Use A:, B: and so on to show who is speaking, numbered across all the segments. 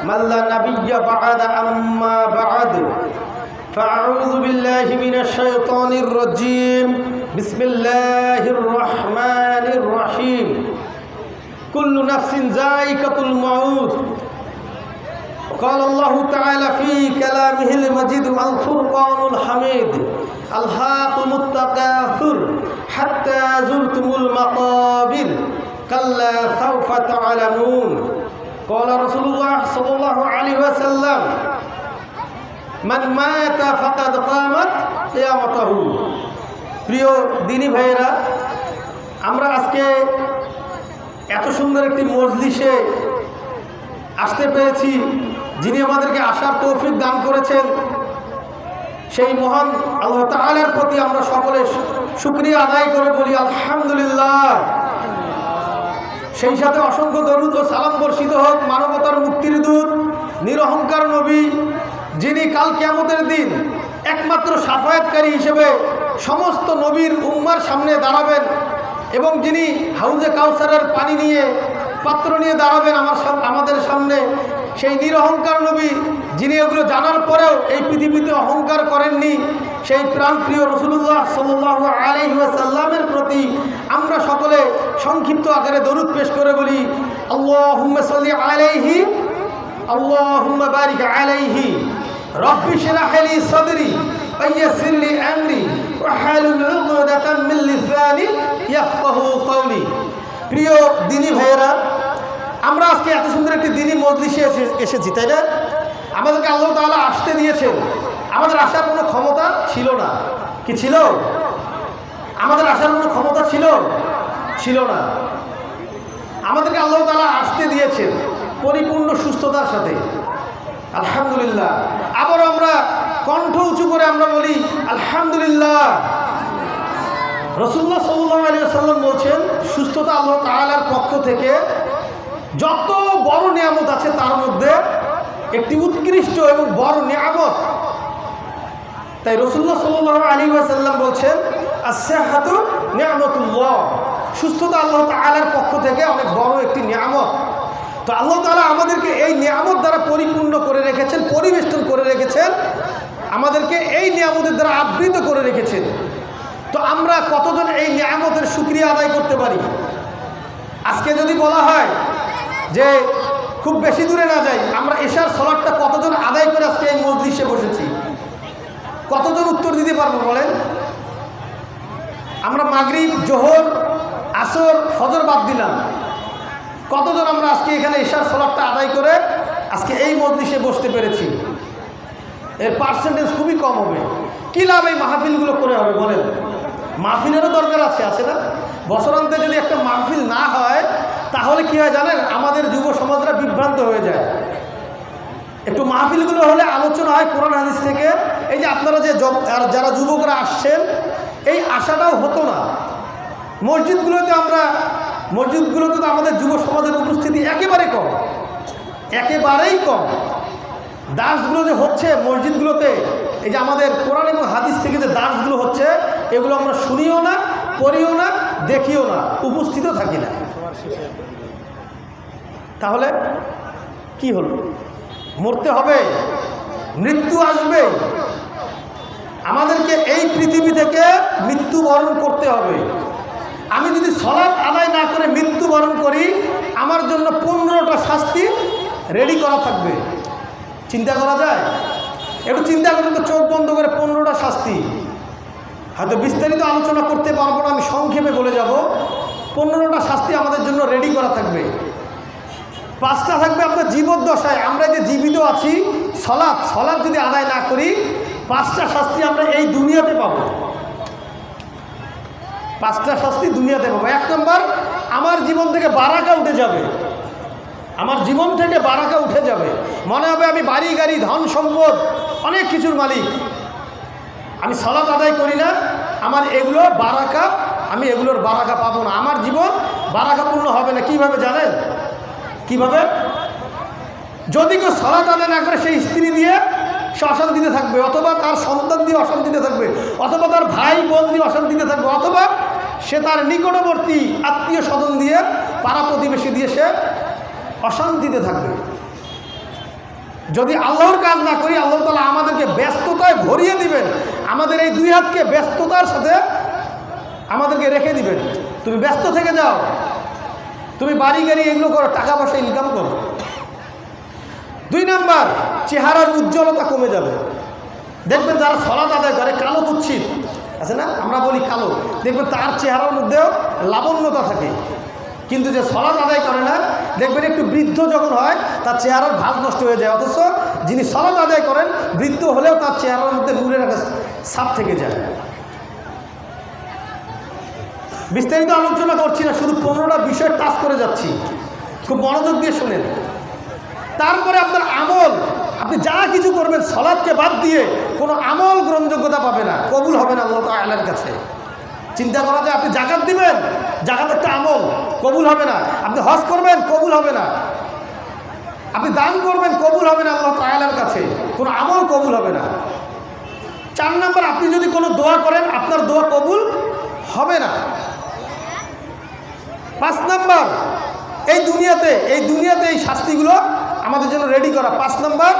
A: من لا نبي بعد أما بعد فأعوذ بالله من الشيطان الرجيم بسم الله الرحمن الرحيم كل نفس ذائقة الموت قال الله تعالى في كلامه المجيد الفرقان الحميد ألهاكم التكاثر حتى زرتم المقابر كلا سوف تعلمون قال رسول الله صلى الله عليه وسلم من مات فقد قامت قيامته প্রিয় দিনী ভাইয়েরা, আমরা আজকে এত সুন্দর একটি মজলিসে আসতে পেরেছি। যিনি আমাদেরকে আসার তৌফিক দান করেছেন সেই মহান আল্লাহ তাআলার প্রতি আমরা সকলে শুকরিয়া আদায় করে বলি আলহামদুলিল্লাহ। সেই সাথে অসংখ্য দরুদ ও সালাম বর্ষিত হোক মানবতার মুক্তির দূত নিরহংকার নবী, যিনি কাল কিয়ামতের দিন একমাত্র শাফায়াতকারী হিসেবে সমস্ত নবীর উম্মার সামনে দাঁড়াবেন এবং যিনি হাউজে কাউসারের পানি নিয়ে পাত্র নিয়ে দাঁড়াবেন আমাদের সামনে। সেই নিরহংকার নবী, যিনি এগুলো জানার পরেও এই পৃথিবীতে অহংকার করেননি, সেই প্রাণপ্রিয় রাসূলুল্লাহ সাল্লাল্লাহু আলাইহি ওয়াসাল্লামের প্রতি আমরা সকলে সংক্ষিপ্ত আকারে দরুদ পেশ করে বলি আল্লাহুম্মা সাল্লি আলাইহি আল্লাহুম্মা বারিক আলাইহি রব্বি শরহ লি সাদরি ওয়াইসির লি আমরি ওয়াহলুল উকদাতাম মিন লিসানি ইয়াফকাহু কওলি। প্রিয় দিনী ভাইয়েরা, আমরা আজকে এত সুন্দর একটি দিনী মজলিসে এসেছি, তাই না? আমাদেরকে আল্লাহ তাআলা আসতে দিয়েছেন। আমাদের আসার কোনো ক্ষমতা ছিল না। কি ছিল? আমাদের আসার কোনো ক্ষমতা ছিল না। আমাদেরকে আল্লাহ তাআলা আসতে দিয়েছেন পরিপূর্ণ সুস্থতার সাথে, আলহামদুলিল্লাহ। আবার আমরা কণ্ঠ উঁচু করে আমরা বলি আলহামদুলিল্লাহ। রাসূলুল্লাহ সাল্লাল্লাহু আলাইহি ওয়াসাল্লাম বলছেন, সুস্থতা আল্লাহ তাআলার পক্ষ থেকে যত বড় নিয়ামত আছে তার মধ্যে একটি উৎকৃষ্ট এবং বড় নিয়ামত। তাই রাসূলুল্লাহ সাল্লাল্লাহু আলাইহি ওয়াসাল্লাম বলছেন আস-সিহহাতু নি'মাতুল্লাহ, সুস্থতা আল্লাহ তাআলার পক্ষ থেকে অনেক বড় একটি নিয়ামত। তো আল্লাহ তাআলা আমাদেরকে এই নিয়ামত দ্বারা পরিপূর্ণ করে রেখেছেন, পরিবেষ্টন করে রেখেছেন, আমাদেরকে এই নিয়ামতের দ্বারা আবৃত করে রেখেছেন। তো আমরা কতজন এই নিয়ামতের শুকরিয়া আদায় করতে পারি? আজকে যদি বলা হয় যে খুব বেশি দূরে না যাই, আমরা এশার সালাতটা কতজন আদায় করে আজকে এই মজলিসে বসেছি? কতজন উত্তর দিতে পারবো বলেন? আমরা মাগরিব, জোহর, আসর, ফজর বাদ দিলাম, কতজন আমরা আজকে এখানে এশার সালাতটা আদায় করে আজকে এই মজলিসে বসতে পেরেছি? এর পার্সেন্টেজ খুবই কম হবে। কী লাভ এই মাহফিলগুলো করে হবে বলেন? মাহফিলেরও দরকার আছে না? বছরান্তে যদি একটা মাহফিল না হয় তাহলে কি হয় জানেন? আমাদের যুব সমাজরা বিভ্রান্ত হয়ে যায়। একটু মাহফিলগুলো হলে আলোচনা হয় কোরআন হাদিস থেকে। এই যে আপনারা যে যারা যুবকরা আসছেন, এই আশাটাও হতো না। মসজিদগুলোতে তো আমাদের যুব সমাজের উপস্থিতি একেবারেই কম। দার্সগুলো যে হচ্ছে মসজিদগুলোতে, এই যে আমাদের কোরআন এবং হাদিস থেকে যে দার্সগুলো হচ্ছে, এগুলো আমরা শুনিও না, পড়িও না, দেখিও না, উপস্থিতও থাকি না। তাহলে কি হলো? মরতে হবে, মৃত্যু আসবে, আমাদেরকে এই পৃথিবী থেকে মৃত্যুবরণ করতে হবে। আমি যদি সালাত আদায় না করে মৃত্যুবরণ করি, আমার জন্য 15টা শাস্তি রেডি করা থাকবে। চিন্তা করা যায়? একটু চিন্তা করুন তো, চোখ বন্ধ করে 15টা শাস্তি। হয়তো বিস্তারিত আলোচনা করতে পারবো না, আমি সংক্ষেপে বলে যাব। 15টা শাস্তি আমাদের জন্য রেডি করা থাকবে। 5টা থাকবে আপনার জীবদ্দশায়, আমরা যে জীবিত আছি, সালাত যদি আদায় না করি, 5টা শাস্তি আমরা এই দুনিয়াতে পাবো। 5টা শাস্তি দুনিয়াতে পাবো। 1 নম্বর, আমার জীবন থেকে বারাকা উঠে যাবে। আমার জীবন থেকে বারাকা উঠে যাবে। মনে হবে আমি বাড়ি গাড়ি ধন সম্পদ অনেক কিছুর মালিক, আমি সালাত আদায় করি না, আমার এগুলো বারাকা, আমি এগুলোর বারাকা পাবো না। আমার জীবন বারাকাপূর্ণ হবে না। কিভাবে জানেন? কিভাবে? যদি কেউ সালাত আদায় না করে সেই স্ত্রী দিয়ে সে অশান্তিতে থাকবে, অথবা তার সন্তান দিয়ে অশান্তিতে থাকবে, অথবা তার ভাই বোন দিয়ে অশান্তিতে থাকবে, অথবা সে তার নিকটবর্তী আত্মীয় স্বজন দিয়ে, পাড়া প্রতিবেশী দিয়ে সে অশান্তিতে থাকবে। যদি আল্লাহর কাজ না করি আল্লাহ তাআলা আমাদেরকে ব্যস্ততায় ভরিয়ে দিবেন, আমাদের এই দুই হাতকে ব্যস্ততার সাথে আমাদেরকে রেখে দিবেন। তুমি ব্যস্ত থেকে যাও, তুমি বাড়ি গাড়ি এগুলো করো, টাকা পয়সা ইনকাম করো। 2 নাম্বার, চেহারার উজ্জ্বলতা কমে যাবে। দেখবেন যারা সালাত আদায় করে কালো কুৎসিত আছে না, আমরা বলি কালো, দেখবেন তার চেহারার মধ্যেও লাবণ্যতা থাকে। কিন্তু যে সালাত আদায় করে না, দেখবেন একটু বৃদ্ধ যখন হয় তার চেহারার ভাব নষ্ট হয়ে যায়। অথচ যিনি সালাত আদায় করেন বৃদ্ধ হলেও তার চেহারার মধ্যে নূরের একটা ছাপ থেকে যায়। বিস্তারিত আলোচনা করছি না, শুধু 15টা বিষয় টাচ করে যাচ্ছি, খুব মনোযোগ দিয়ে শুনেন। তারপরে আপনার আমল, আপনি যা কিছু করবেন সালাতকে বাদ দিয়ে কোনো আমল গ্রহণযোগ্যতা পাবে না, কবুল হবে না আল্লাহ তাআলার কাছে। চিন্তা করা যায়, আপনি জাকাত দিবেন, জাকাত একটা আমল, কবুল হবে না। আপনি হজ করবেন, কবুল হবে না। আপনি দান করবেন, কবুল হবে না আল্লাহ তাআলার কাছে, কোনো আমল কবুল হবে না। 4 নাম্বার, আপনি যদি কোনো দোয়া করেন আপনার দোয়া কবুল হবে না। 5 নাম্বার, এই দুনিয়াতে এই শাস্তিগুলো আমাদের জন্য রেডি করা। 5 নাম্বার,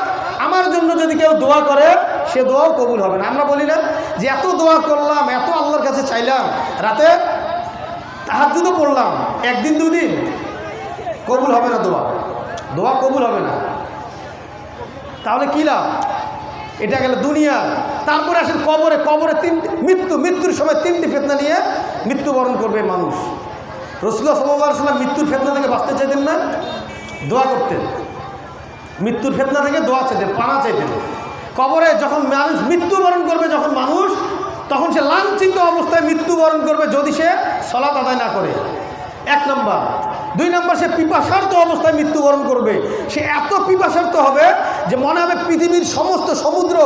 A: আমার জন্য যদি কেউ দোয়া করে সে দোয়াও কবুল হবে না। আমরা বলি না যে এত দোয়া করলাম, এত আল্লাহর কাছে চাইলাম, রাতে তাহাজ্জুদও পড়লাম, 1 দিন 2 দিন কবুল হবে না, দোয়া কবুল হবে না। তাহলে কী লাভ? এটা গেল দুনিয়া। তারপরে আসেন কবরে। মৃত্যুর সময় 3টি ফিতনা নিয়ে মৃত্যুবরণ করবে মানুষ। রাসূলুল্লাহ সাল্লাল্লাহু আলাইহি ওয়াসাল্লাম মৃত্যুর ফিতনা থেকে বাঁচতে চাইতেন না, দোয়া করতেন। মৃত্যুর ফিতনা থেকে দোয়া চাইতেন, পানা চাইতেন। কবরে যখন মানুষ মৃত্যুবরণ করবে, যখন মানুষ, তখন সে লাঞ্ছিত অবস্থায় মৃত্যুবরণ করবে যদি সে সালাত আদায় না করে, 1 নম্বর। 2 নম্বর, সে পিপাসার্ত অবস্থায় মৃত্যুবরণ করবে। সে এত পিপাসার্ত হবে যে মনে হবে পৃথিবীর সমস্ত সমুদ্র,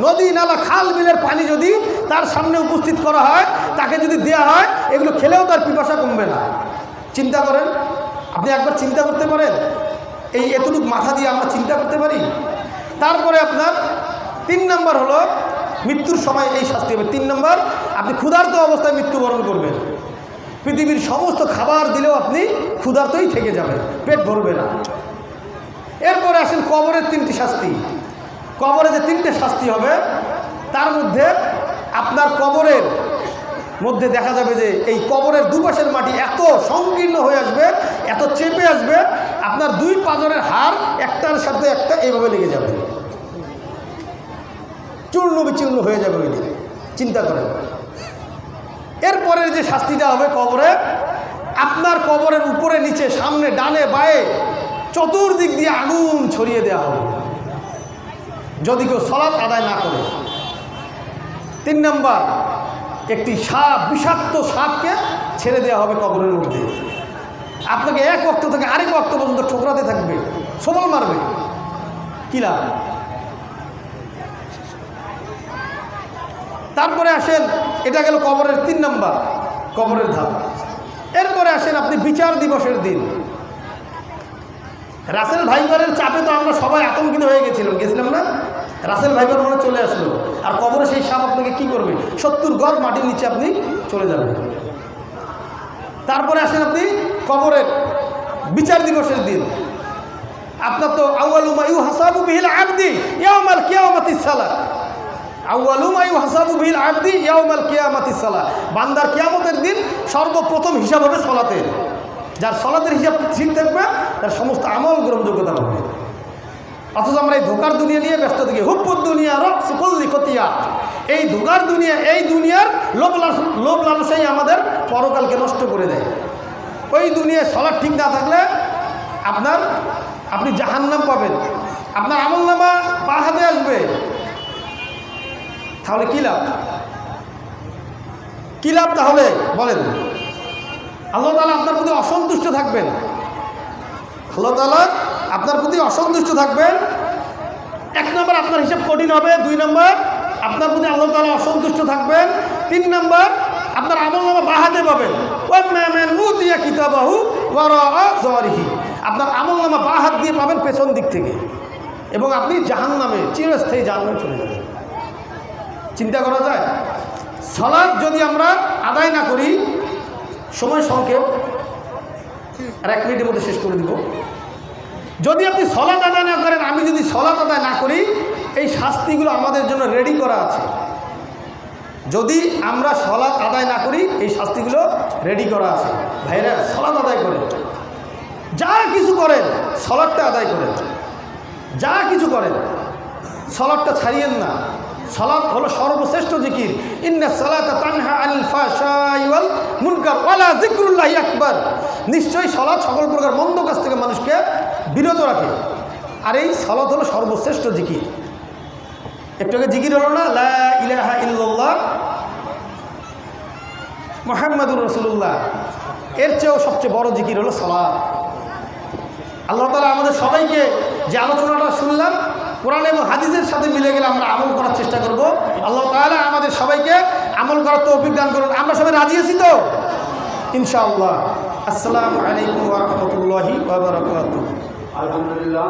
A: নদী, নালা, খাল, বিলের পানি যদি তার সামনে উপস্থিত করা হয়, তাকে যদি দেয়া হয়, এগুলো খেলেও তার পিপাসা কমবে না। চিন্তা করেন, আপনি একবার চিন্তা করতে পারেন, এতটুকু মাথা দিয়ে আমরা চিন্তা করতে পারি? তারপরে আপনার 3 নম্বর হলো মৃত্যুর সময় এই শাস্তি হবে। 3 নম্বর, আপনি ক্ষুধার্ত অবস্থায় মৃত্যুবরণ করবেন। পৃথিবীর সমস্ত খাবার দিলেও আপনি ক্ষুধার্তই থেকে যাবেন, পেট ভরবে না। এরপরে আসেন কবরের 3টি শাস্তি। কবরে যে 3টে শাস্তি হবে, তার মধ্যে আপনার কবরের মধ্যে দেখা যাবে যে এই কবরের দুপাশের মাটি এত সংকীর্ণ হয়ে আসবে, এত চেপে আসবে, আপনার 2 পাঁজরের হাড় একটার সাথে একটা এইভাবে লেগে যাবে, চূর্ণ বিচূর্ণ হয়ে যাবে। ওই দিন চিন্তা করেন। এরপরে যে শাস্তিটা হবে কবরে, আপনার কবরের উপরে নিচে সামনে ডানে বায়ে চতুর্দিক দিয়ে আগুন ছড়িয়ে দেওয়া হবে যদি কেউ সালাত আদায় না করে। 3 নম্বর, একটি সাপ, বিষাক্ত সাপকে ছেড়ে দেওয়া হবে কবরের মধ্যে। আপনাকে 1 ওয়াক্ত থেকে আরেক ওয়াক্ত পর্যন্ত ঠোকরাতে থাকবে, সবল মারবে, কি লাভ? তারপরে আসেন, এটা গেল কবরের 3 নম্বর, কবরের ধাপ। এরপরে আসেন আপনি বিচার দিবসের দিন। রাসেল ভাইবারের চাপে তো আমরা সবাই আতঙ্কিত হয়ে গেছিলাম না? রাসেল ভাইবার মনে চলে আসলো, আর কবরে সেই সাপ আপনাকে কি করবে? 70 গজ মাটির নিচে আপনি চলে যাবেন। তারপরে আসেন আপনি কবরের বিচার দিবসের দিন। আপনার তো আউয়ালু মা ইউহাসাবু বিহিল আবদি ইয়াউমাল কিয়ামাতিস সালাহ, আউয়ালু মা ইউহাসাবু বিহিল আবদি ইয়াউমাল কিয়ামাতিস সালাহ। বান্দার কিয়ামতের দিন সর্বপ্রথম হিসাব হবে সালাতের। যার সালাতের হিসাব ঠিক থাকবে তার সমস্ত আমল গ্রহণযোগ্যতা পাবে। অথচ আমরা এই ধোকার দুনিয়া নিয়ে ব্যস্ত থাকি। হুব্বুদ দুনিয়া রকসুকুল্লি খতিয়া। এই ধোকার দুনিয়া, এই দুনিয়ার লোভ লালসাই আমাদের পরকালকে নষ্ট করে দেয়। ওই দুনিয়ায় সালাত ঠিক না থাকলে আপনি জাহান্নাম পাবেন, আপনার আমলনামা পা হাতে আসবে। তাহলে কী লাভ? কী লাভ তাহলে বলেন? আল্লাহ তাআলা আপনার প্রতি অসন্তুষ্ট থাকবেন। আল্লাহ তাআলা আপনার প্রতি অসন্তুষ্ট থাকবেন। 1 নম্বর, আপনার হিসাব কঠিন হবে। 2 নম্বর, আপনার প্রতি আল্লাহ তাআলা অসন্তুষ্ট থাকবেন। 3 নম্বর, আপনার আমলনামা বাহাতে পাবেন। আপনার আমলনামা বাঁ হাত দিয়ে পাবেন পেছন দিক থেকে, এবং আপনি জাহান্নামে, চিরস্থায়ী জাহান্নামে চলে যাবেন। চিন্তা করা যায়? সালাত যদি আমরা আদায় না করি, সময় সংক্ষেপ, আর 1 মিনিটের মধ্যে শেষ করে দিব। যদি আপনি সালাত আদায় না করেন, আমি যদি সালাত আদায় না করি, এই শাস্তিগুলো আমাদের জন্য রেডি করা আছে। যদি আমরা সালাত আদায় না করি, এই শাস্তিগুলো রেডি করা আছে। ভাইরা, সালাত আদায় করেন, যা কিছু করেন সালাতটা আদায় করেন, যা কিছু করেন সালাতটা ছাড়িয়েন না। সালাত হলো সর্বশ্রেষ্ঠ জিকির। ইন্না সালাতা তানহা আনিল ফাহশাই ওয়াল মুনকার ওয়ালা যিকরুল্লাহি আকবার। নিশ্চয়ই সালাত সকল প্রকার মন্দ কাজ থেকে মানুষকে বিরত রাখে। আর এই সালাত হলো সর্বশ্রেষ্ঠ জিকির। একটু আগে জিকির হলো না, লা ইলাহা ইল্লাল্লাহ মুহাম্মাদুর রাসূলুল্লাহ, এর চেয়েও সবচেয়ে বড় জিকির হলো সালাত। আল্লাহ তাআলা আমাদের সবাইকে যে আলোচনাটা শুনলাম কোরআন এবং হাদিসের সাথে মিলে গেলে আমরা আমল করার চেষ্টা করব। আল্লাহ তাআলা আমাদের সবাইকে আমল করার তৌফিক দান করুন। আমরা সবাই রাজি আছি তো ইনশাআল্লাহ। আসসালামু আলাইকুম ওয়া রাহমাতুল্লাহি ওয়া বারাকাতুহু।
B: আলহামদুলিল্লাহ।